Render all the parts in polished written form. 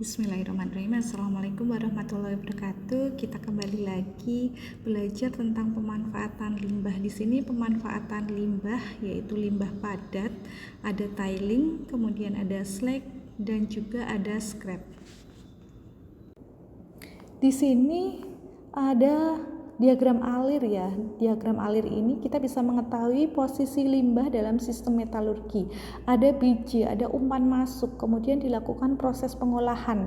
Bismillahirrahmanirrahim. Assalamualaikum warahmatullahi wabarakatuh. Kita kembali lagi belajar tentang pemanfaatan limbah. Di sini pemanfaatan limbah yaitu limbah padat, ada tiling, kemudian ada slag dan juga ada scrap. Di sini ada diagram alir ya. Diagram alir ini kita bisa mengetahui posisi limbah dalam sistem metalurgi. Ada biji, ada umpan masuk, kemudian dilakukan proses pengolahan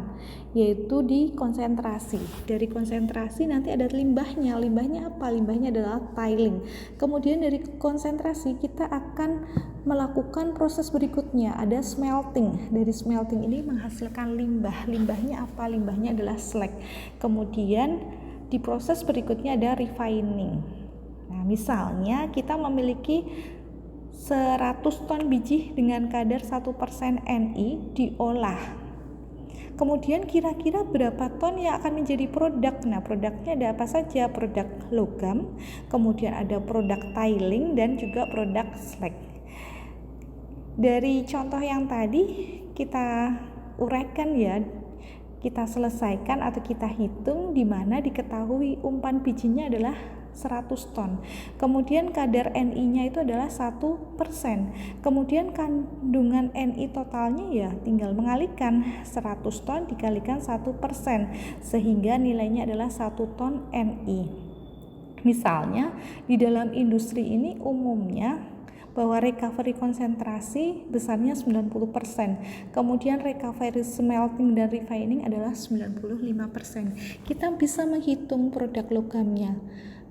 yaitu di konsentrasi. Dari konsentrasi nanti ada limbahnya. Limbahnya apa? Limbahnya adalah tiling. Kemudian dari konsentrasi kita akan melakukan proses berikutnya, ada smelting. Dari smelting ini menghasilkan limbah. Limbahnya apa? Limbahnya adalah slag. Kemudian di proses berikutnya ada refining. Nah, misalnya kita memiliki 100 ton biji dengan kadar 1% Ni diolah. Kemudian kira-kira berapa ton yang akan menjadi produk? Nah, produknya ada apa saja? Produk logam, kemudian ada produk tiling dan juga produk slag. Dari contoh yang tadi kita uraikan ya, kita selesaikan atau kita hitung di mana diketahui umpan bijinya adalah 100 ton. Kemudian kadar Ni-nya itu adalah 1%. Kemudian kandungan Ni totalnya ya tinggal mengalikan 100 ton dikalikan 1% sehingga nilainya adalah 1 ton Ni. Misalnya di dalam industri ini umumnya bahwa recovery konsentrasi besarnya 90%, kemudian recovery smelting dan refining adalah 95%. Kita bisa menghitung produk logamnya,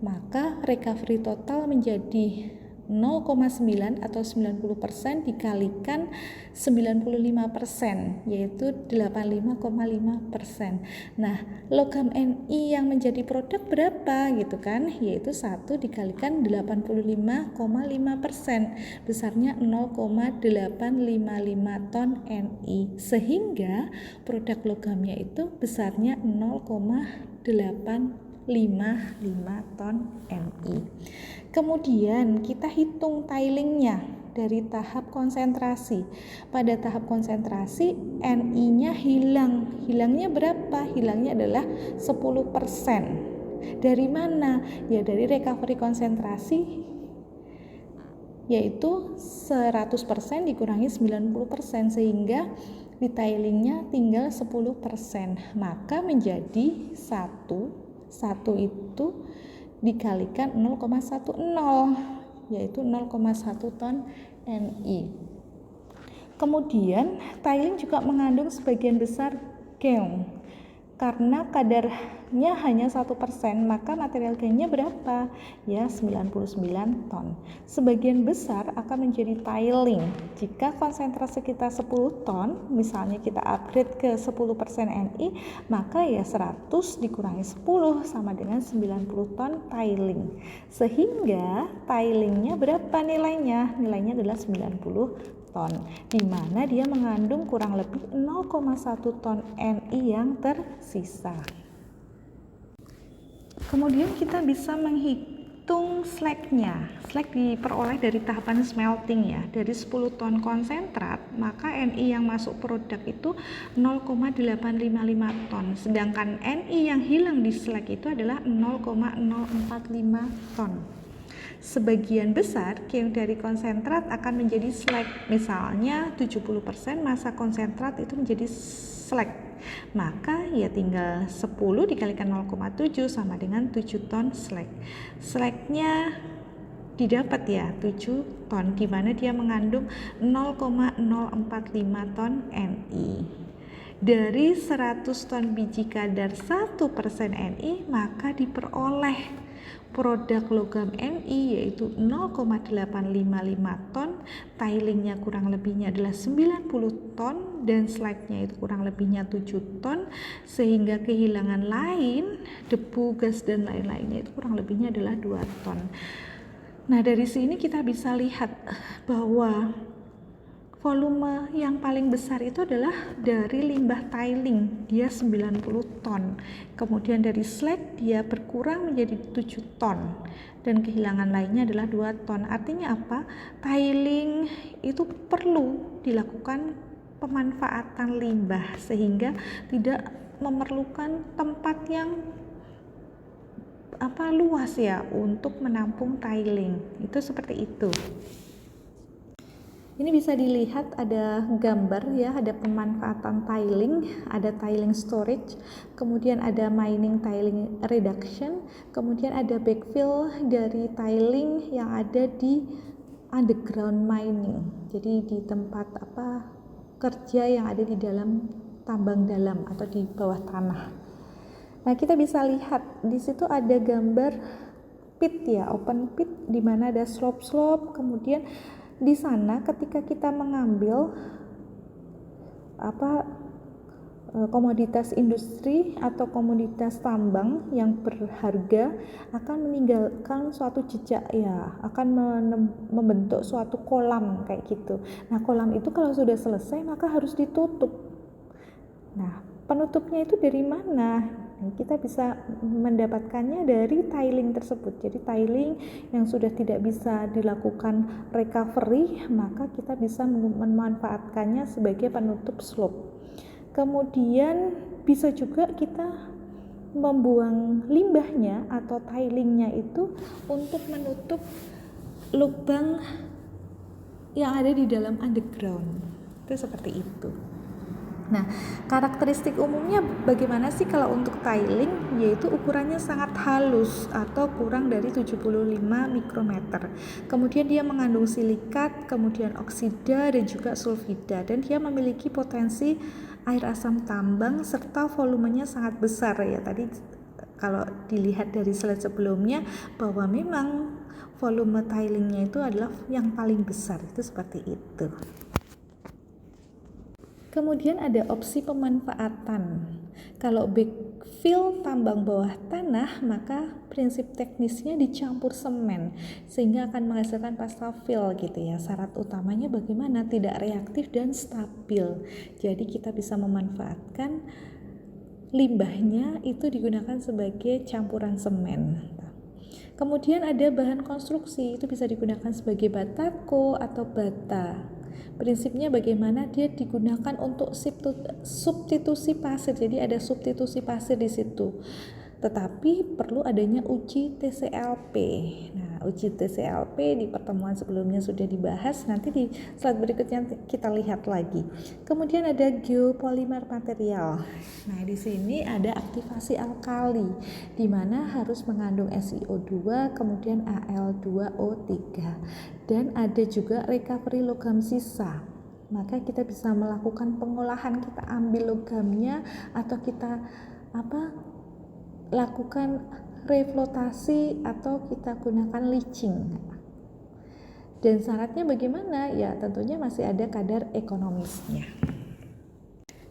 maka recovery total menjadi 0,9 atau 90% dikalikan 95% yaitu 85,5%. Nah, logam Ni yang menjadi produk berapa gitu kan? Yaitu 1 dikalikan 85,5%, besarnya 0,855 ton Ni, sehingga produk logamnya itu besarnya 0,855 ton Ni. Kemudian kita hitung tilingnya dari tahap konsentrasi. Pada tahap konsentrasi Ni-nya hilang. Hilangnya berapa? Hilangnya adalah 10%. Dari mana? Ya dari recovery konsentrasi yaitu 100% dikurangi 90% sehingga di tilingnya tinggal 10%. Maka menjadi 1 itu dikalikan 0,10 yaitu 0,1 ton Ni. Kemudian tiling juga mengandung sebagian besar keong. Karena kadarnya hanya 1%, maka material keongnya berapa? Ya 99 ton. Sebagian besar akan menjadi tiling. Jika konsentrasi kita 10 ton, misalnya kita upgrade ke 10% Ni, maka ya 100 dikurangi 10 sama dengan 90 ton tiling. Sehingga tilingnya berapa nilainya? Nilainya adalah 90 ton, di mana dia mengandung kurang lebih 0,1 ton Ni yang tersisa. Kemudian kita bisa menghitung slagnya. Slag diperoleh dari tahapan smelting ya. Dari 10 ton konsentrat, maka Ni yang masuk produk itu 0,855 ton. Sedangkan Ni yang hilang di slag itu adalah 0,045 ton. Sebagian besar keong dari konsentrat akan menjadi slag. Misalnya 70% massa konsentrat itu menjadi slag. Maka ya tinggal 10 dikalikan 0,7 sama dengan 7 ton slag. Slagnya didapat ya 7 ton, di mana dia mengandung 0,045 ton Ni. Dari 100 ton biji kadar 1% Ni, maka diperoleh produk logam Ni yaitu 0,855 ton, tilingnya kurang lebihnya adalah 90 ton dan slagnya itu kurang lebihnya 7 ton, sehingga kehilangan lain, debu, gas dan lain-lainnya itu kurang lebihnya adalah 2 ton. Nah, dari sini kita bisa lihat bahwa volume yang paling besar itu adalah dari limbah tiling, dia 90 ton. Kemudian dari slag dia berkurang menjadi 7 ton. Dan kehilangan lainnya adalah 2 ton. Artinya apa? Tiling itu perlu dilakukan pemanfaatan limbah sehingga tidak memerlukan tempat yang luas ya untuk menampung tiling. Itu seperti itu. Ini bisa dilihat ada gambar ya, ada pemanfaatan tiling, ada tiling storage, kemudian ada mining tiling reduction, kemudian ada backfill dari tiling yang ada di underground mining. Jadi di tempat kerja yang ada di dalam tambang dalam atau di bawah tanah. Nah, kita bisa lihat di situ ada gambar pit ya, open pit di mana ada slope-slope, kemudian di sana ketika kita mengambil komoditas industri atau komoditas tambang yang berharga akan meninggalkan suatu jejak ya, akan membentuk suatu kolam kayak gitu. Nah, kolam itu kalau sudah selesai maka harus ditutup. Nah, penutupnya itu dari mana? Kita bisa mendapatkannya dari tiling tersebut. Jadi tiling yang sudah tidak bisa dilakukan recovery, maka kita bisa memanfaatkannya sebagai penutup slope. Kemudian bisa juga kita membuang limbahnya atau tilingnya itu untuk menutup lubang yang ada di dalam underground. Itu seperti itu. Nah, karakteristik umumnya bagaimana sih kalau untuk tiling? Yaitu ukurannya sangat halus atau kurang dari 75 mikrometer. Kemudian dia mengandung silikat, kemudian oksida dan juga sulfida, dan dia memiliki potensi air asam tambang serta volumenya sangat besar ya. Tadi kalau dilihat dari slide sebelumnya bahwa memang volume tilingnya itu adalah yang paling besar, itu seperti itu. Kemudian ada opsi pemanfaatan. Kalau backfill tambang bawah tanah, maka prinsip teknisnya dicampur semen sehingga akan menghasilkan pasta fill gitu ya. Syarat utamanya bagaimana? Tidak reaktif dan stabil. Jadi kita bisa memanfaatkan limbahnya itu digunakan sebagai campuran semen. Kemudian ada bahan konstruksi, itu bisa digunakan sebagai batako atau bata. Prinsipnya bagaimana dia digunakan untuk substitusi pasir. Jadi ada substitusi pasir di situ. Tetapi perlu adanya uji TCLP. Nah, uji TCLP di pertemuan sebelumnya sudah dibahas. Nanti di slide berikutnya kita lihat lagi. Kemudian ada geopolimer material. Nah, di sini ada aktivasi alkali, di mana harus mengandung SiO2, kemudian Al2O3. Dan ada juga recovery logam sisa. Maka kita bisa melakukan pengolahan, kita ambil logamnya atau kita lakukan reflotasi atau kita gunakan leaching. Dan syaratnya bagaimana? Ya, tentunya masih ada kadar ekonomisnya.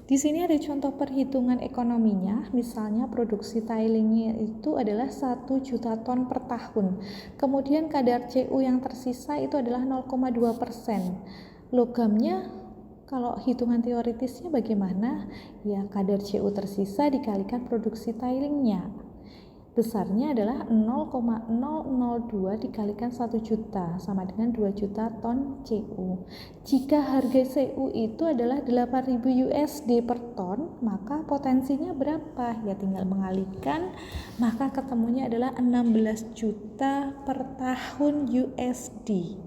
Di sini ada contoh perhitungan ekonominya. Misalnya produksi tilingnya itu adalah 1 juta ton per tahun. Kemudian kadar Cu yang tersisa itu adalah 0,2%. Logamnya kalau hitungan teoritisnya bagaimana? Ya, kadar Cu tersisa dikalikan produksi tilingnya. Besarnya adalah 0,002 dikalikan 1 juta sama dengan 2 juta ton Cu. Jika harga Cu itu adalah 8.000 USD per ton, maka potensinya berapa? Ya tinggal mengalihkan, maka ketemunya adalah 16 juta per tahun USD.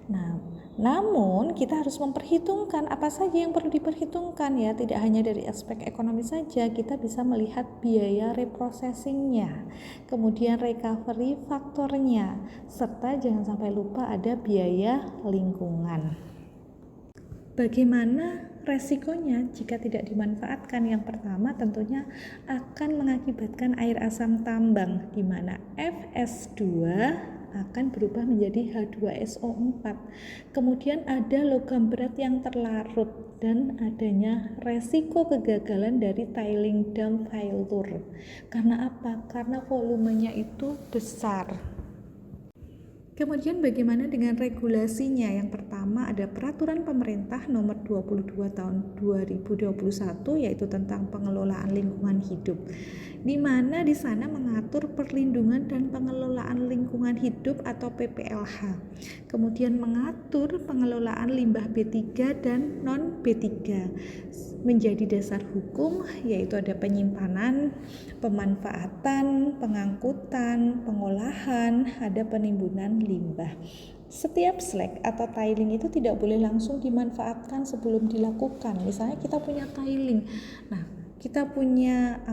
Nah, namun kita harus memperhitungkan apa saja yang perlu diperhitungkan ya, tidak hanya dari aspek ekonomi saja, kita bisa melihat biaya reprocessingnya, kemudian recovery faktornya, serta jangan sampai lupa ada biaya lingkungan. Bagaimana resikonya jika tidak dimanfaatkan? Yang pertama tentunya akan mengakibatkan air asam tambang, di mana Fs2 akan berubah menjadi H2SO4. Kemudian ada logam berat yang terlarut dan adanya resiko kegagalan dari tiling dam failure. Karena apa? Karena volumenya itu besar. Kemudian bagaimana dengan regulasinya? Yang pertama ada Peraturan Pemerintah Nomor 22 Tahun 2021 yaitu tentang pengelolaan lingkungan hidup. Di mana di sana mengatur perlindungan dan pengelolaan lingkungan hidup atau PPLH. Kemudian mengatur pengelolaan limbah B3 dan non B3. Menjadi dasar hukum yaitu ada penyimpanan, pemanfaatan, pengangkutan, pengolahan, ada penimbunan limbah. Setiap slag atau tiling itu tidak boleh langsung dimanfaatkan sebelum dilakukan. Misalnya kita punya tiling, nah kita punya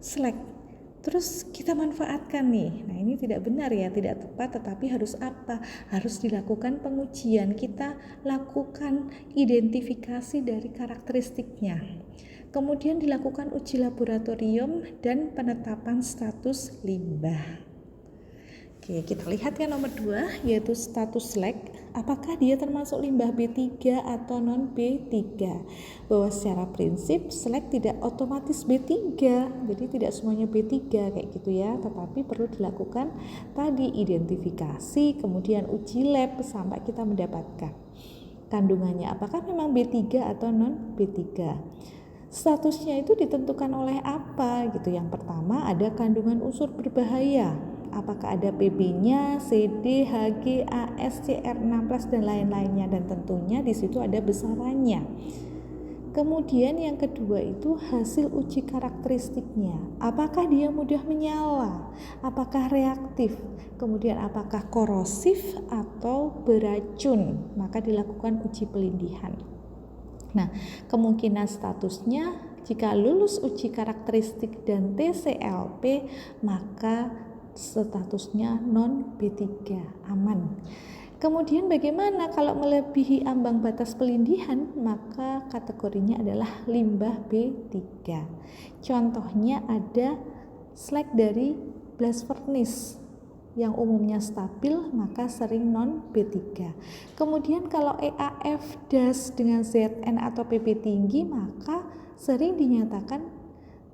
slag, terus kita manfaatkan nih. Nah ini tidak benar ya, tidak tepat, tetapi harus apa? Harus dilakukan pengujian. Kita lakukan identifikasi dari karakteristiknya. Kemudian dilakukan uji laboratorium dan penetapan status limbah. Oke, kita lihat yang nomor 2 yaitu status slag. Apakah dia termasuk limbah B3 atau non B3? Bahwa secara prinsip slag tidak otomatis B3. Jadi tidak semuanya B3 kayak gitu ya, tetapi perlu dilakukan tadi identifikasi, kemudian uji lab sampai kita mendapatkan kandungannya apakah memang B3 atau non B3. Statusnya itu ditentukan oleh apa gitu. Yang pertama ada kandungan unsur berbahaya. Apakah ada PB-nya, CD, HG, AS, CR6+ dan lain-lainnya, dan tentunya di situ ada besarannya. Kemudian yang kedua itu hasil uji karakteristiknya. Apakah dia mudah menyala? Apakah reaktif? Kemudian apakah korosif atau beracun? Maka dilakukan uji pelindihan. Nah, kemungkinan statusnya jika lulus uji karakteristik dan TCLP, maka statusnya non B3, aman. Kemudian bagaimana kalau melebihi ambang batas pelindihan? Maka kategorinya adalah limbah B3. Contohnya ada slag dari blast furnace yang umumnya stabil, maka sering non B3. Kemudian kalau EAF, DAS dengan ZN atau PP tinggi, maka sering dinyatakan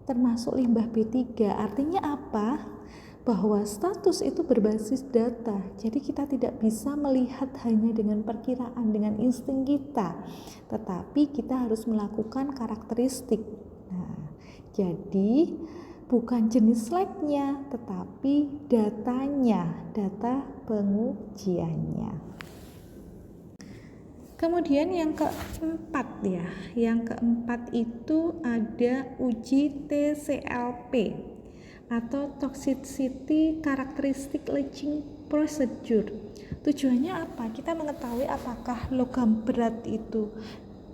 termasuk limbah B3. Artinya apa? Bahwa status itu berbasis data. Jadi kita tidak bisa melihat hanya dengan perkiraan, dengan insting kita, tetapi kita harus melakukan karakteristik. Nah, jadi bukan jenis slagnya, tetapi datanya, data pengujiannya. Kemudian yang keempat ya, yang keempat itu ada uji TCLP atau Toxicity Characteristic Leaching Procedure. Tujuannya apa? Kita mengetahui apakah logam berat itu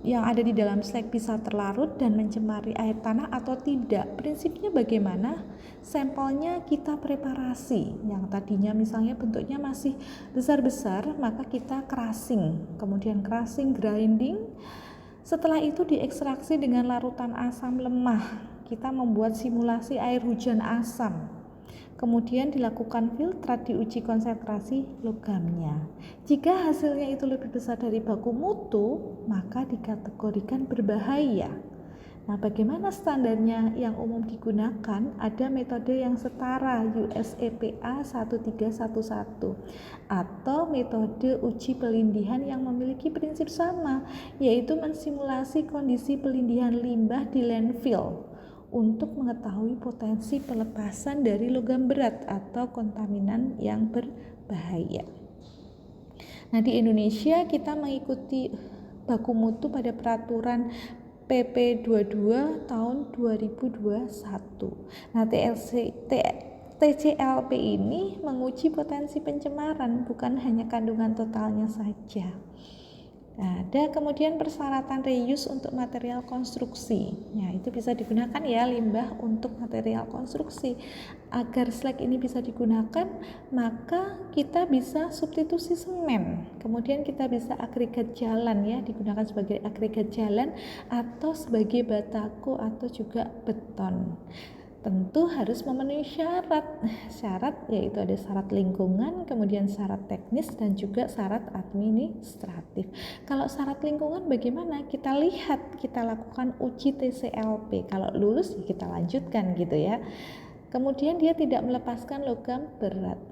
yang ada di dalam slag bisa terlarut dan mencemari air tanah atau tidak. Prinsipnya bagaimana? Sampelnya kita preparasi. Yang tadinya misalnya bentuknya masih besar-besar, maka kita crushing. Kemudian crushing, grinding. Setelah itu diekstraksi dengan larutan asam lemah. Kita membuat simulasi air hujan asam. Kemudian dilakukan filtrat, diuji konsentrasi logamnya. Jika hasilnya itu lebih besar dari baku mutu, maka dikategorikan berbahaya. Nah, bagaimana standarnya yang umum digunakan? Ada metode yang setara USEPA 1311 atau metode uji pelindihan yang memiliki prinsip sama, yaitu mensimulasi kondisi pelindihan limbah di landfill untuk mengetahui potensi pelepasan dari logam berat atau kontaminan yang berbahaya. Nah, di Indonesia kita mengikuti baku mutu pada peraturan PP 22 tahun 2021. Nah, TCLP ini menguji potensi pencemaran, bukan hanya kandungan totalnya saja. Nah, ada kemudian persyaratan reuse untuk material konstruksi. Nah, itu bisa digunakan ya limbah untuk material konstruksi. Agar slag ini bisa digunakan, maka kita bisa substitusi semen. Kemudian kita bisa agregat jalan ya, digunakan sebagai agregat jalan atau sebagai batako atau juga beton. Tentu harus memenuhi syarat yaitu ada syarat lingkungan, kemudian syarat teknis dan juga syarat administratif. Kalau syarat lingkungan bagaimana? Kita lihat, kita lakukan uji TCLP. Kalau lulus kita lanjutkan gitu ya. Kemudian dia tidak melepaskan logam berat.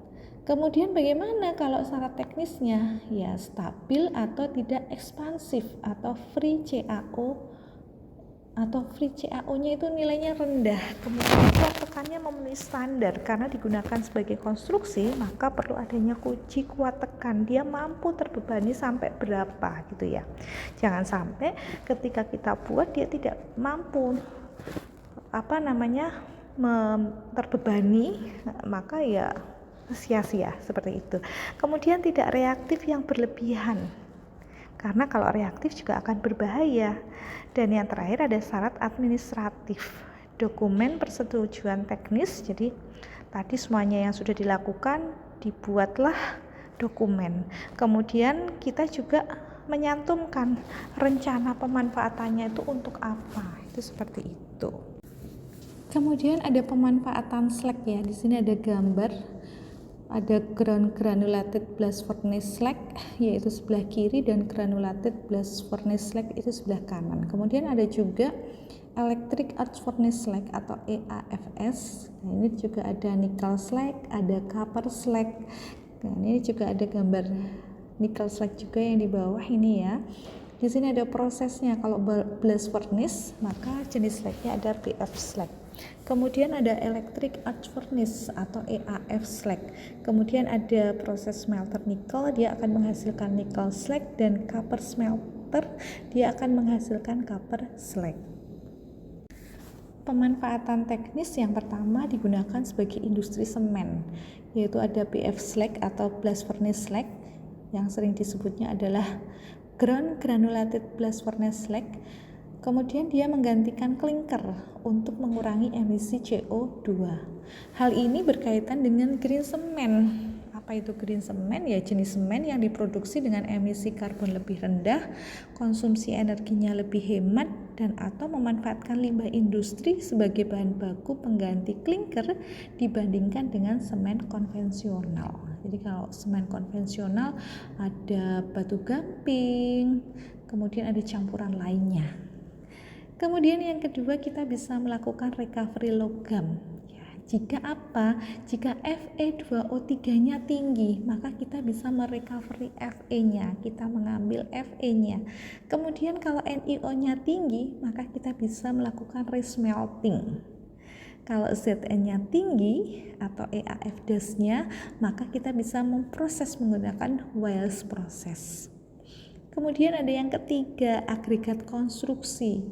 Kemudian bagaimana kalau syarat teknisnya? Ya, stabil atau tidak ekspansif atau free CaO-nya itu nilainya rendah. Kemudian kuat tekannya memenuhi standar. Karena digunakan sebagai konstruksi, maka perlu adanya uji kuat tekan. Dia mampu terbebani sampai berapa gitu ya. Jangan sampai ketika kita buat dia tidak mampu terbebani, maka ya sia-sia seperti itu. Kemudian tidak reaktif yang berlebihan, karena kalau reaktif juga akan berbahaya. Dan yang terakhir ada syarat administratif, dokumen persetujuan teknis. Jadi tadi semuanya yang sudah dilakukan, dibuatlah dokumen. Kemudian kita juga menyantumkan rencana pemanfaatannya itu untuk apa, itu seperti itu. Kemudian ada pemanfaatan slag ya. Di sini ada gambar, ada ground granulated blast furnace slag yaitu sebelah kiri dan granulated blast furnace slag itu sebelah kanan. Kemudian ada juga electric arc furnace slag atau EAFS. Nah, ini juga ada nickel slag, ada copper slag. Nah, ini juga ada gambar nickel slag juga yang di bawah ini ya. Di sini ada prosesnya. Kalau blast furnace maka jenis slagnya ada PF slag. Kemudian ada electric arc furnace atau EAF slag. Kemudian ada proses smelter nikel, dia akan menghasilkan nickel slag, dan copper smelter, dia akan menghasilkan copper slag. Pemanfaatan teknis yang pertama digunakan sebagai industri semen, yaitu ada BF slag atau blast furnace slag, yang sering disebutnya adalah ground granulated blast furnace slag. Kemudian dia menggantikan klinker untuk mengurangi emisi CO2. Hal ini berkaitan dengan green semen. Apa itu green semen? Ya, jenis semen yang diproduksi dengan emisi karbon lebih rendah, konsumsi energinya lebih hemat, dan atau memanfaatkan limbah industri sebagai bahan baku pengganti klinker dibandingkan dengan semen konvensional. Jadi kalau semen konvensional ada batu gamping, kemudian ada campuran lainnya. Kemudian yang kedua, kita bisa melakukan recovery logam. Ya, jika Fe2O3-nya tinggi, maka kita bisa merecovery Fe-nya, kita mengambil Fe-nya. Kemudian kalau NiO-nya tinggi, maka kita bisa melakukan resmelting. Kalau Zn-nya tinggi atau EAF-nya, maka kita bisa memproses menggunakan Wiles process. Kemudian ada yang ketiga, agregat konstruksi.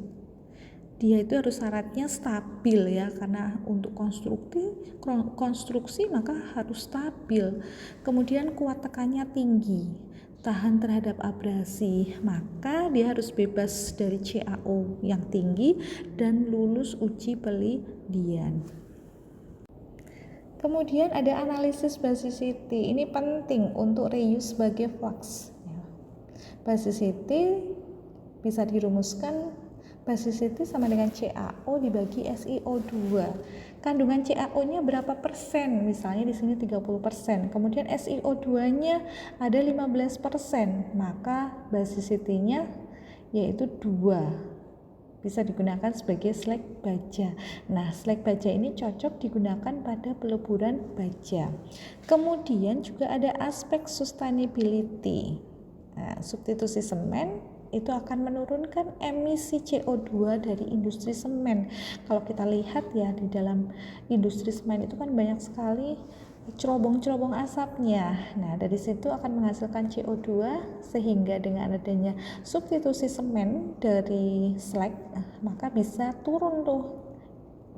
Dia itu harus syaratnya stabil ya, karena untuk konstruksi maka harus stabil. Kemudian kuat tekannya tinggi, tahan terhadap abrasi, maka dia harus bebas dari CaO yang tinggi dan lulus uji pelindung. Kemudian ada analisis basicity. Ini penting untuk reuse sebagai flux. Basicity bisa dirumuskan, basicity sama dengan CaO dibagi SiO2. Kandungan CaO-nya berapa persen? Misalnya di sini 30%. Kemudian SiO2-nya ada 15%, maka basicity-nya yaitu 2. Bisa digunakan sebagai slag baja. Nah, slag baja ini cocok digunakan pada peleburan baja. Kemudian juga ada aspek sustainability. Nah, substitusi semen itu akan menurunkan emisi CO2 dari industri semen. Kalau kita lihat ya, di dalam industri semen itu kan banyak sekali cerobong-cerobong asapnya. Nah, dari situ akan menghasilkan CO2, sehingga dengan adanya substitusi semen dari slag, maka bisa turun tuh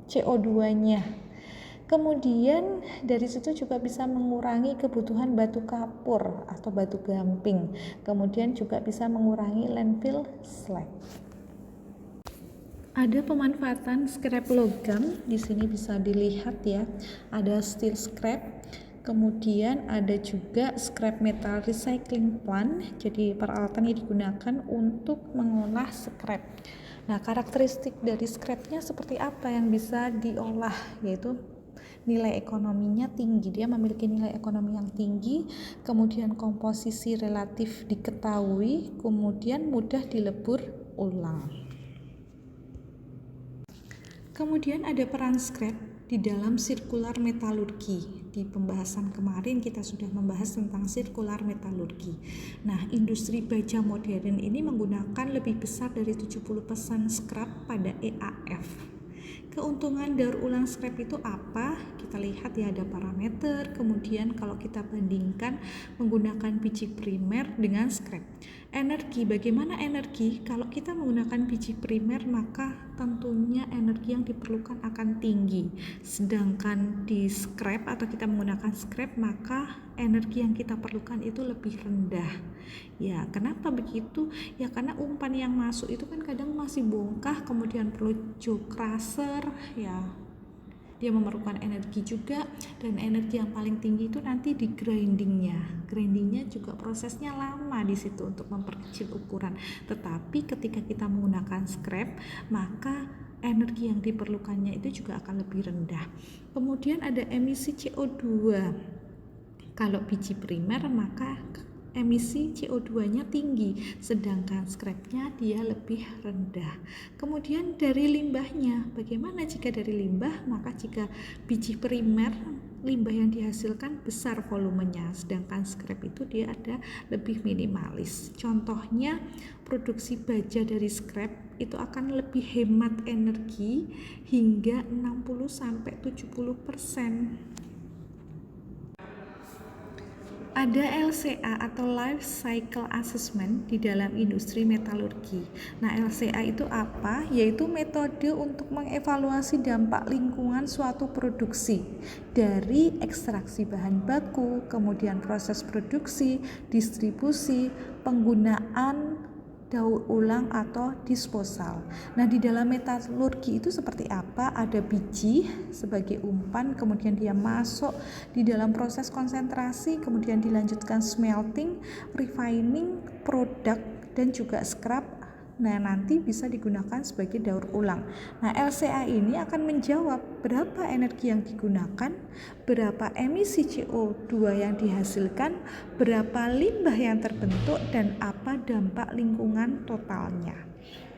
CO2-nya. Kemudian dari situ juga bisa mengurangi kebutuhan batu kapur atau batu gamping. Kemudian juga bisa mengurangi landfill slag. Ada pemanfaatan scrap logam. Di sini bisa dilihat ya. Ada steel scrap. Kemudian ada juga scrap metal recycling plant. Jadi peralatan yang digunakan untuk mengolah scrap. Nah, karakteristik dari scrapnya seperti apa yang bisa diolah, yaitu nilai ekonominya tinggi. Dia memiliki nilai ekonomi yang tinggi, kemudian komposisi relatif diketahui, kemudian mudah dilebur ulang. Kemudian ada peran scrap di dalam sirkular metalurgi. Di pembahasan kemarin kita sudah membahas tentang sirkular metalurgi. Nah, industri baja modern ini menggunakan lebih besar dari 70% scrap pada EAF. Keuntungan daur ulang scrap itu apa? Kita lihat ya, ada parameter. Kemudian kalau kita bandingkan menggunakan biji primer dengan scrap. Energi, bagaimana energi? Kalau kita menggunakan biji primer maka tentunya energi yang diperlukan akan tinggi. Sedangkan di scrap atau kita menggunakan scrap maka energi yang kita perlukan itu lebih rendah. Ya, kenapa begitu? Ya karena umpan yang masuk itu kan kadang masih bongkah, kemudian perlu jaw crusher, ya dia memerlukan energi juga, dan energi yang paling tinggi itu nanti di grindingnya juga prosesnya lama di situ untuk memperkecil ukuran. Tetapi ketika kita menggunakan scrap maka energi yang diperlukannya itu juga akan lebih rendah. Kemudian ada emisi CO2. Kalau biji primer maka emisi CO2-nya tinggi, sedangkan scrap-nya dia lebih rendah. Kemudian dari limbahnya, bagaimana jika dari limbah? Maka jika biji primer, limbah yang dihasilkan besar volumenya, sedangkan scrap itu dia ada lebih minimalis. Contohnya, produksi baja dari scrap itu akan lebih hemat energi hingga 60-70%. Ada LCA atau Life Cycle Assessment di dalam industri metalurgi. Nah, LCA itu apa? Yaitu metode untuk mengevaluasi dampak lingkungan suatu produksi dari ekstraksi bahan baku, kemudian proses produksi, distribusi, penggunaan daur ulang atau disposal. Nah, di dalam metalurgi itu seperti apa? Ada biji sebagai umpan, kemudian dia masuk di dalam proses konsentrasi, kemudian dilanjutkan smelting, refining, produk, dan juga scrap. Nah, nanti bisa digunakan sebagai daur ulang. Nah, LCA ini akan menjawab berapa energi yang digunakan, berapa emisi CO2 yang dihasilkan, berapa limbah yang terbentuk, dan apa dampak lingkungan totalnya.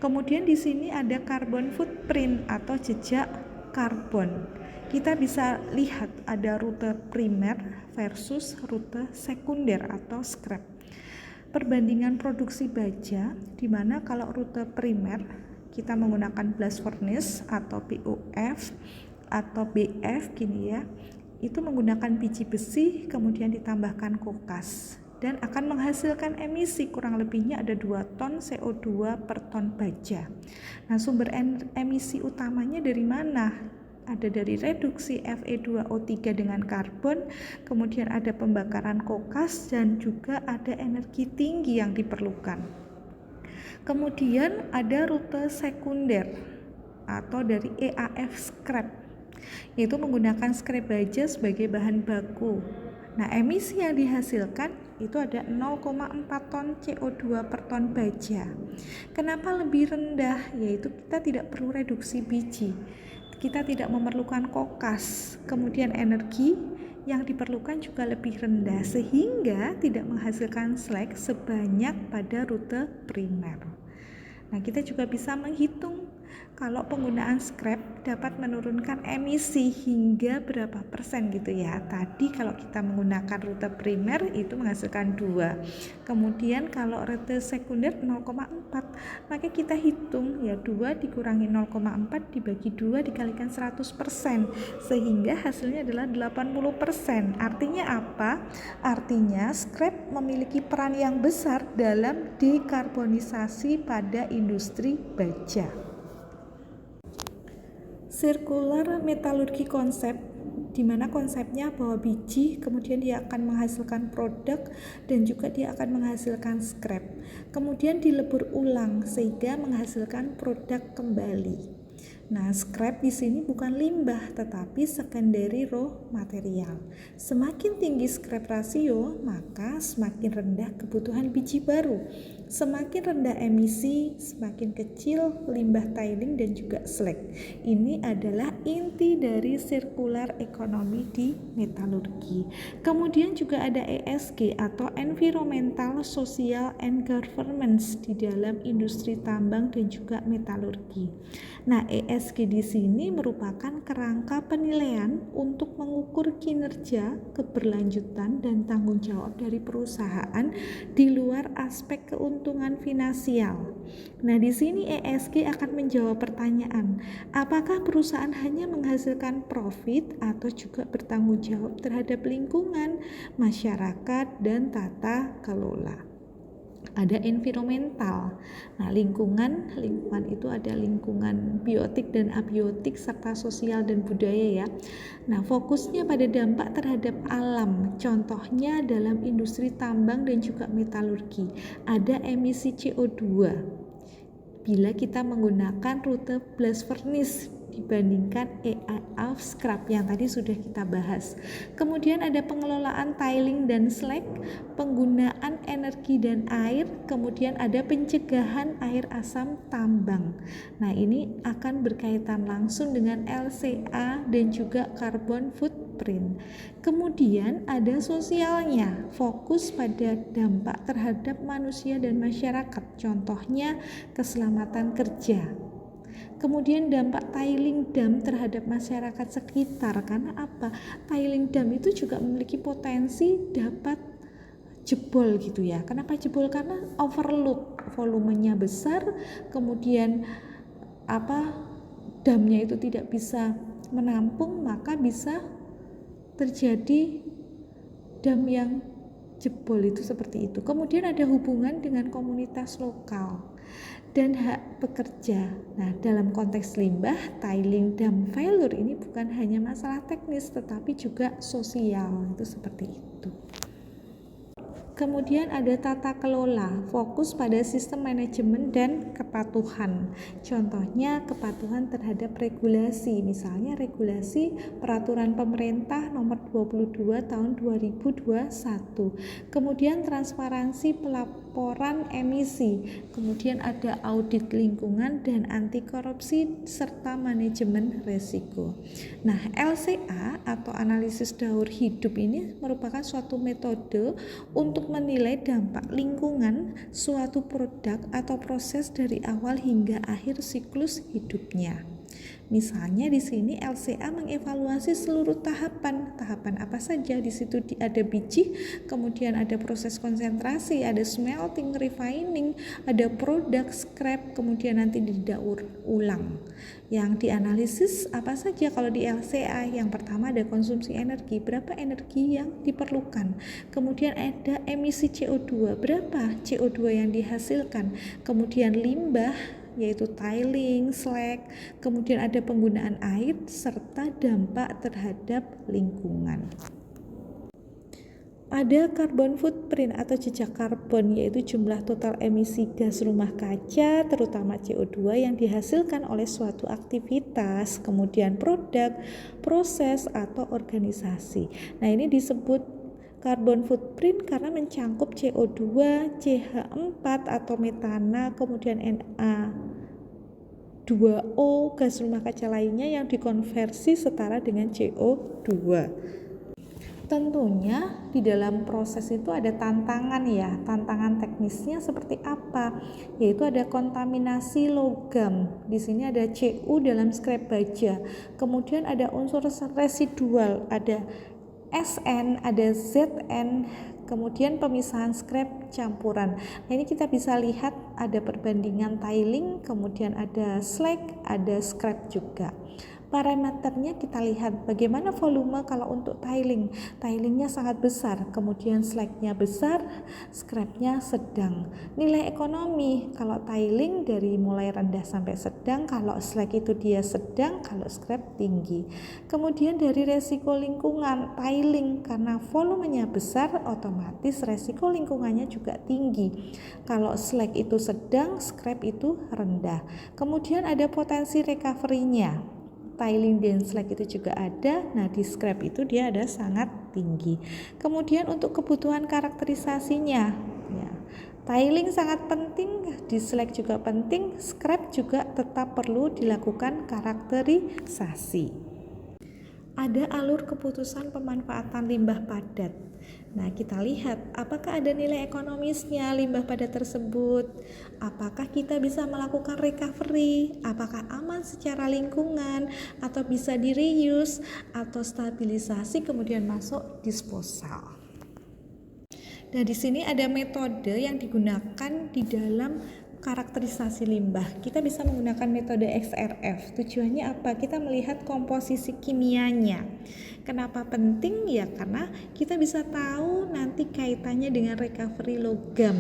Kemudian di sini ada carbon footprint atau jejak karbon. Kita bisa lihat ada rute primer versus rute sekunder atau scrap. Perbandingan produksi baja, di mana kalau rute primer kita menggunakan blast furnace atau BOF atau BF gini ya, itu menggunakan biji besi kemudian ditambahkan kokas dan akan menghasilkan emisi kurang lebihnya ada 2 ton CO2 per ton baja. Nah, sumber emisi utamanya dari mana? Ada dari reduksi Fe2O3 dengan karbon, kemudian ada pembakaran kokas, dan juga ada energi tinggi yang diperlukan. Kemudian ada rute sekunder atau dari EAF scrap, yaitu menggunakan scrap baja sebagai bahan baku. Nah, emisi yang dihasilkan itu ada 0,4 ton CO2 per ton baja. Kenapa lebih rendah? Yaitu kita tidak perlu reduksi biji, kita tidak memerlukan kokas, kemudian energi yang diperlukan juga lebih rendah sehingga tidak menghasilkan slag sebanyak pada rute primer. Nah, kita juga bisa menghitung kalau penggunaan scrap dapat menurunkan emisi hingga berapa persen gitu ya. Tadi kalau kita menggunakan rute primer itu menghasilkan 2. Kemudian kalau rute sekunder 0,4. Maka kita hitung ya 2 dikurangi 0,4 dibagi 2 dikalikan 100%. Sehingga hasilnya adalah 80%. Artinya apa? Artinya scrap memiliki peran yang besar dalam dekarbonisasi pada industri baja. Sirkular metalurgi konsep, di mana konsepnya bahwa biji kemudian dia akan menghasilkan produk dan juga dia akan menghasilkan scrap. Kemudian dilebur ulang sehingga menghasilkan produk kembali. Nah, scrap di sini bukan limbah tetapi secondary raw material. Semakin tinggi scrap rasio, maka semakin rendah kebutuhan biji baru. Semakin rendah emisi, semakin kecil limbah tiling dan juga slag. Ini adalah inti dari sirkular ekonomi di metalurgi. Kemudian juga ada ESG atau Environmental, Social, and Governance di dalam industri tambang dan juga metalurgi. Nah, ESG ESG di sini merupakan kerangka penilaian untuk mengukur kinerja, keberlanjutan, dan tanggung jawab dari perusahaan di luar aspek keuntungan finansial. Nah, di sini ESG akan menjawab pertanyaan, apakah perusahaan hanya menghasilkan profit atau juga bertanggung jawab terhadap lingkungan, masyarakat, dan tata kelola. Ada environmental. Nah, lingkungan itu ada lingkungan biotik dan abiotik serta sosial dan budaya ya. Nah, fokusnya pada dampak terhadap alam. Contohnya dalam industri tambang dan juga metalurgi. Ada emisi CO2. Bila kita menggunakan rute blast furnace dibandingkan EAF scrap yang tadi sudah kita bahas. Kemudian ada pengelolaan tiling dan slag, penggunaan energi dan air, kemudian ada pencegahan air asam tambang. Nah, ini akan berkaitan langsung dengan LCA dan juga carbon footprint. Kemudian ada sosialnya, fokus pada dampak terhadap manusia dan masyarakat, contohnya keselamatan kerja. Kemudian dampak tiling dam terhadap masyarakat sekitar, karena apa? Tiling dam itu juga memiliki potensi dapat jebol gitu ya. Kenapa jebol? Karena overload, volumenya besar, kemudian damnya itu tidak bisa menampung, maka bisa terjadi dam yang jebol itu seperti itu. Kemudian ada hubungan dengan komunitas lokal dan hak pekerja. Nah, dalam konteks limbah, tiling dam failure ini bukan hanya masalah teknis tetapi juga sosial, itu seperti itu. Kemudian ada tata kelola, fokus pada sistem manajemen dan kepatuhan. Contohnya kepatuhan terhadap regulasi, misalnya regulasi peraturan pemerintah nomor 22 tahun 2021. Kemudian transparansi pelaporan emisi, kemudian ada audit lingkungan dan anti korupsi serta manajemen resiko. Nah, LCA atau analisis daur hidup ini merupakan suatu metode untuk menilai dampak lingkungan suatu produk atau proses dari awal hingga akhir siklus hidupnya. Misalnya di sini LCA mengevaluasi seluruh tahapan apa saja. Di situ ada biji, kemudian ada proses konsentrasi, ada smelting, refining, ada produk scrap, kemudian nanti didaur ulang. Yang dianalisis apa saja kalau di LCA? Yang pertama ada konsumsi energi, berapa energi yang diperlukan. Kemudian ada emisi CO2, berapa CO2 yang dihasilkan. Kemudian limbah, yaitu tiling, slag, kemudian ada penggunaan air, serta dampak terhadap lingkungan. Ada carbon footprint atau jejak karbon, yaitu jumlah total emisi gas rumah kaca, terutama CO2 yang dihasilkan oleh suatu aktivitas, kemudian produk, proses, atau organisasi. Nah, ini disebut carbon footprint karena mencangkup CO2, CH4 atau metana, kemudian Na2O, gas rumah kaca lainnya yang dikonversi setara dengan CO2. Tentunya di dalam proses itu ada tantangan ya. Tantangan teknisnya seperti apa? Yaitu ada kontaminasi logam. Di sini ada Cu dalam scrap baja. Kemudian ada unsur residual, ada Sn, ada Zn, kemudian pemisahan scrap campuran. Nah, ini kita bisa lihat ada perbandingan tiling, kemudian ada slag, ada scrap juga. Parameternya kita lihat bagaimana volume kalau untuk tiling. Tilingnya sangat besar, kemudian slagnya besar, scrapnya sedang. Nilai ekonomi kalau tiling dari mulai rendah sampai sedang, kalau slag itu dia sedang, kalau scrap tinggi. Kemudian dari resiko lingkungan, tiling karena volumenya besar, otomatis resiko lingkungannya juga tinggi. Kalau slag itu sedang, scrap itu rendah. Kemudian ada potensi recovery-nya. Tiling dan slag itu juga ada. Nah, di scrap itu dia ada sangat tinggi. Kemudian untuk kebutuhan karakterisasinya ya, tiling sangat penting, di slag juga penting, scrap juga tetap perlu dilakukan karakterisasi. ada alur keputusan pemanfaatan limbah padat. Nah, kita lihat apakah ada nilai ekonomisnya limbah padat tersebut, apakah kita bisa melakukan recovery, apakah aman secara lingkungan, atau bisa di reuse, atau stabilisasi kemudian masuk disposal. Nah, di sini ada metode yang digunakan di dalam karakterisasi limbah. Kita bisa menggunakan metode XRF. Tujuannya apa? Kita melihat komposisi kimianya. Kenapa penting? Ya karena kita bisa tahu nanti kaitannya dengan recovery logam.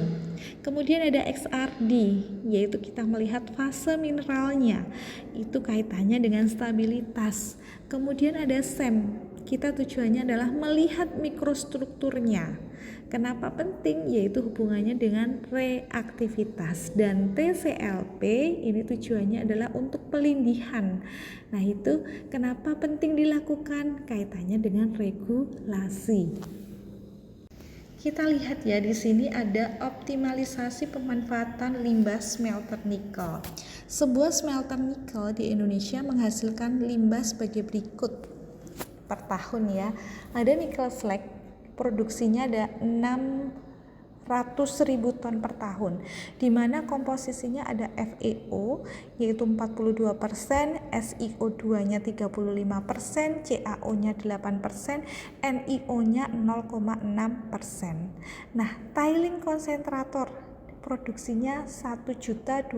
Kemudian ada XRD, yaitu kita melihat fase mineralnya. Itu kaitannya dengan stabilitas. Kemudian ada SEM. Kita tujuannya adalah melihat mikrostrukturnya. Kenapa penting? Yaitu hubungannya dengan reaktivitas. Dan TCLP ini tujuannya adalah untuk pelindihan. Nah, itu kenapa penting dilakukan? Kaitannya dengan regulasi. Kita lihat ya, di sini ada optimalisasi pemanfaatan limbah smelter nikel. Sebuah smelter nikel di Indonesia menghasilkan limbah sebagai berikut per tahun ya. Ada nikel slag, produksinya ada 600.000 ton per tahun, di mana komposisinya ada FeO yaitu 42%, SiO2-nya 35%, CaO-nya 8%, NiO-nya 0,6%. Nah, tailing konsentrator produksinya 1.200.000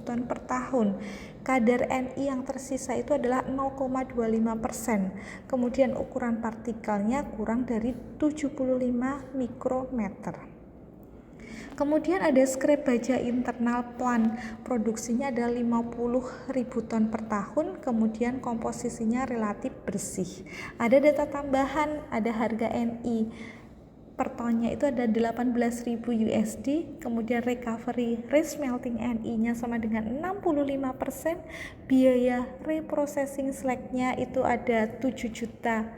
ton per tahun. Kadar Ni yang tersisa itu adalah 0,25%. Kemudian ukuran partikelnya kurang dari 75 mikrometer. Kemudian ada scrap baja internal plant, produksinya ada 50.000 ton per tahun, kemudian komposisinya relatif bersih. Ada data tambahan, ada harga Ni per tonnya itu ada 18.000 USD, kemudian recovery resmelting Ni-nya sama dengan 65%, biaya reprocessing slag-nya itu ada 7 juta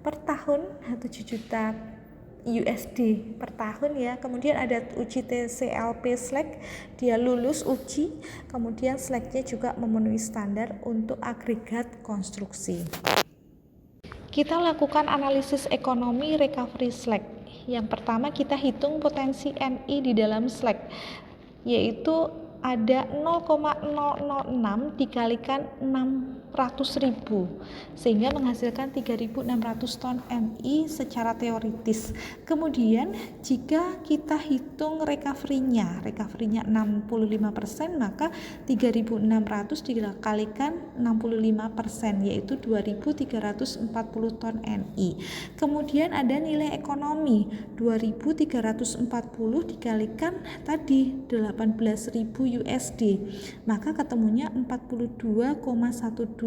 per tahun, 7 juta USD per tahun ya. Kemudian ada uji TCLP slag, dia lulus uji, kemudian slag-nya juga memenuhi standar untuk agregat konstruksi. Kita lakukan analisis ekonomi recovery slag. Yang pertama kita hitung potensi Ni di dalam slag, yaitu ada 0,006 dikalikan 600.000 sehingga menghasilkan 3.600 ton Ni secara teoritis. Kemudian jika kita hitung recovery-nya 65%, maka 3.600 dikalikan 65% yaitu 2.340 ton Ni. Kemudian ada nilai ekonomi 2.340 dikalikan tadi 18.000 USD, maka ketemunya 42,12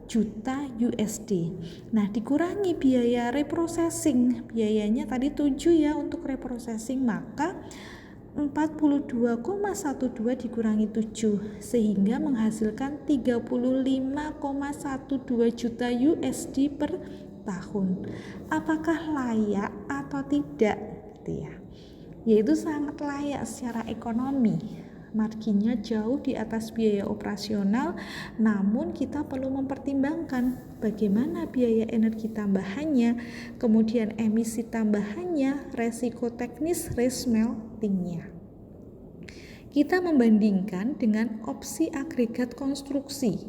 juta USD. Nah, dikurangi biaya reprocessing, biayanya tadi 7 ya untuk reprocessing, maka 42,12 dikurangi 7 sehingga menghasilkan 35,12 juta USD per tahun. Apakah layak atau tidak gitu ya? Yaitu sangat layak secara ekonomi. Marginnya jauh di atas biaya operasional, namun kita perlu mempertimbangkan bagaimana biaya energi tambahannya, kemudian emisi tambahannya, resiko teknis resmeltingnya. Kita membandingkan dengan opsi agregat konstruksi.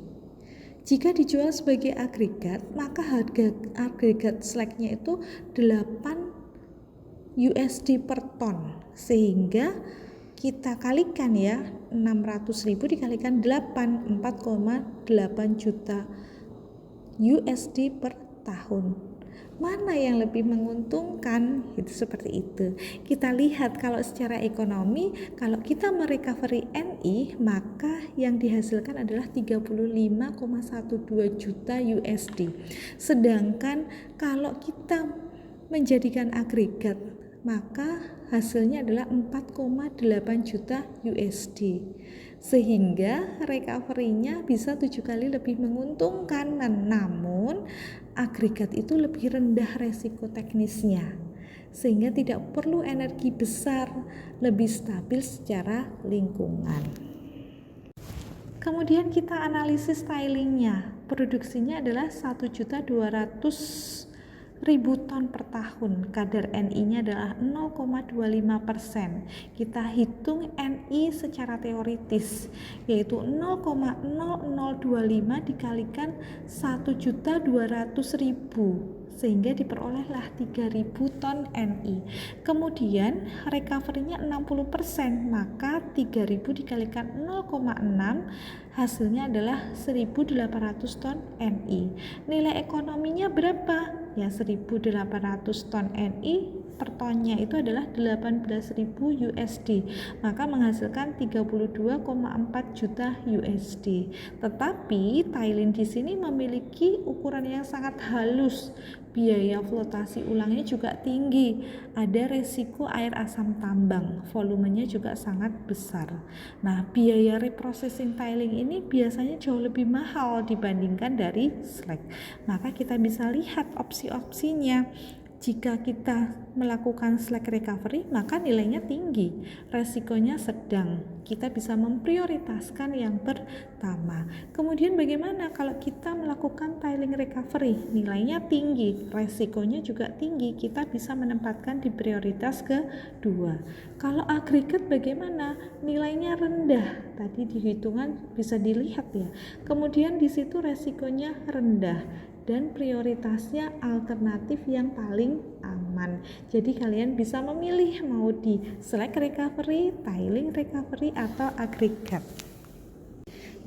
Jika dijual sebagai agregat, maka harga agregat slag-nya itu 8 USD per ton, sehingga kita kalikan ya, 600.000 dikalikan 8, 4,8 juta USD per tahun. Mana yang lebih menguntungkan? Itu seperti itu. Kita lihat kalau secara ekonomi, kalau kita merecovery Ni, maka yang dihasilkan adalah 35,12 juta USD. Sedangkan kalau kita menjadikan agregat, maka hasilnya adalah 4,8 juta USD. Sehingga recovery-nya bisa 7 kali lebih menguntungkan. Namun agregat itu lebih rendah resiko teknisnya, sehingga tidak perlu energi besar, lebih stabil secara lingkungan. Kemudian kita analisis tilingnya. Produksinya adalah 1.200.000 ton per tahun. Kadar Ni-nya adalah 0,25%. Kita hitung Ni secara teoritis, yaitu 0,0025 dikalikan 1.200.000, sehingga diperolehlah 3.000 ton Ni. Kemudian recovery-nya 60%, maka 3.000 dikalikan 0,6, hasilnya adalah 1.800 ton Ni. Nilai ekonominya berapa? Ya, 1.800 ton Ni per tonnya itu adalah 18.000 USD, maka menghasilkan 32,4 juta USD. Tetapi tiling di sini memiliki ukuran yang sangat halus, biaya flotasi ulangnya juga tinggi, ada resiko air asam tambang, volumenya juga sangat besar. Nah, biaya reprocessing tiling ini biasanya jauh lebih mahal dibandingkan dari slag. Maka kita bisa lihat opsi-opsinya. Jika kita melakukan slag recovery, maka nilainya tinggi, resikonya sedang. Kita bisa memprioritaskan yang pertama. Kemudian bagaimana kalau kita melakukan tiling recovery? Nilainya tinggi, resikonya juga tinggi. Kita bisa menempatkan di prioritas kedua. Kalau agregat bagaimana? Nilainya rendah. Tadi di hitungan bisa dilihat ya. Kemudian di situ resikonya rendah dan prioritasnya alternatif yang paling aman. Jadi kalian bisa memilih mau di slag recovery, tiling recovery, atau agregat.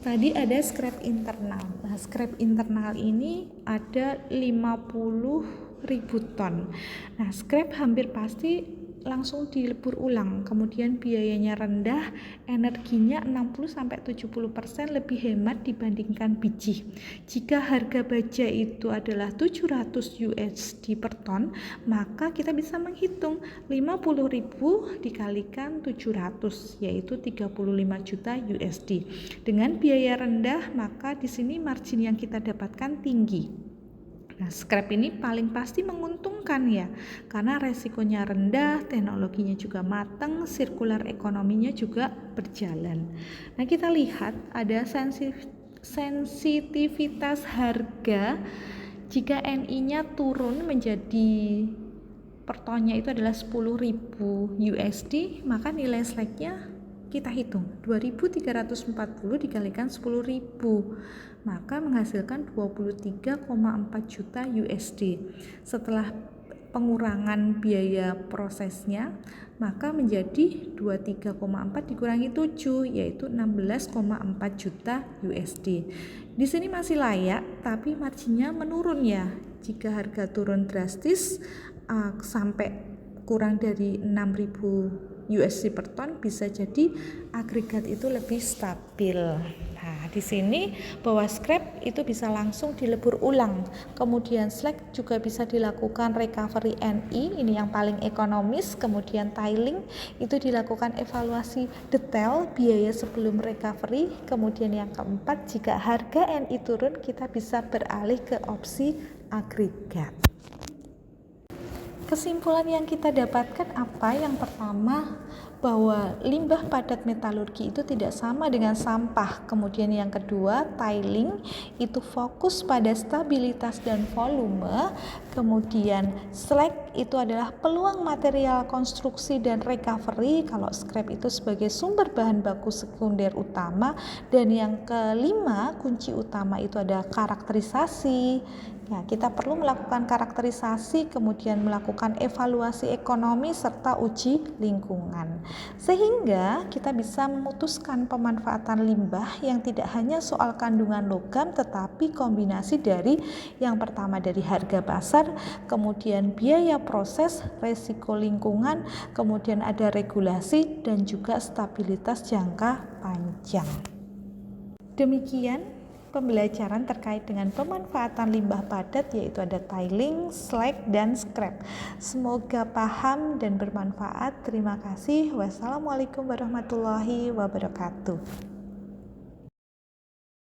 Tadi ada scrap internal. Nah, scrap internal ini ada 50.000 ton. Nah, scrap hampir pasti langsung dilebur ulang, kemudian biayanya rendah, energinya 60-70% lebih hemat dibandingkan biji. Jika harga baja itu adalah 700 USD per ton, maka kita bisa menghitung 50.000 dikalikan 700, yaitu 35 juta USD. Dengan biaya rendah, maka di sini margin yang kita dapatkan tinggi. Nah, scrap ini paling pasti menguntungkan ya, karena resikonya rendah, teknologinya juga matang, sirkular ekonominya juga berjalan. Nah, kita lihat ada sensitivitas harga jika Ni-nya turun menjadi per tonnya itu adalah 10.000 USD, maka nilai slagnya kita hitung 2.340 dikalikan 10.000, maka menghasilkan 23,4 juta USD. Setelah pengurangan biaya prosesnya, maka menjadi 23,4 dikurangi 7, yaitu 16,4 juta USD. Di sini masih layak, tapi marginnya menurun ya. Jika harga turun drastis sampai kurang dari 6.000 USD per ton, bisa jadi agregat itu lebih stabil. Nah, di sini bahwa scrap itu bisa langsung dilebur ulang. Kemudian slag juga bisa dilakukan recovery Ni, ini yang paling ekonomis. Kemudian tiling itu dilakukan evaluasi detail biaya sebelum recovery. Kemudian yang keempat, jika harga Ni turun, kita bisa beralih ke opsi agregat. Kesimpulan yang kita dapatkan apa? Yang pertama, bahwa limbah padat metalurgi itu tidak sama dengan sampah. Kemudian yang kedua, tiling itu fokus pada stabilitas dan volume. Kemudian slag itu adalah peluang material konstruksi dan recovery, kalau scrap itu sebagai sumber bahan baku sekunder utama. Dan yang kelima, kunci utama itu ada karakterisasi. Ya, kita perlu melakukan karakterisasi, kemudian melakukan evaluasi ekonomi serta uji lingkungan, sehingga kita bisa memutuskan pemanfaatan limbah yang tidak hanya soal kandungan logam, tetapi kombinasi dari yang pertama dari harga pasar, kemudian biaya proses, resiko lingkungan, kemudian ada regulasi dan juga stabilitas jangka panjang. Demikian pembelajaran terkait dengan pemanfaatan limbah padat, yaitu ada tiling, slag, dan scrap. Semoga paham dan bermanfaat. Terima kasih. Wassalamualaikum warahmatullahi wabarakatuh.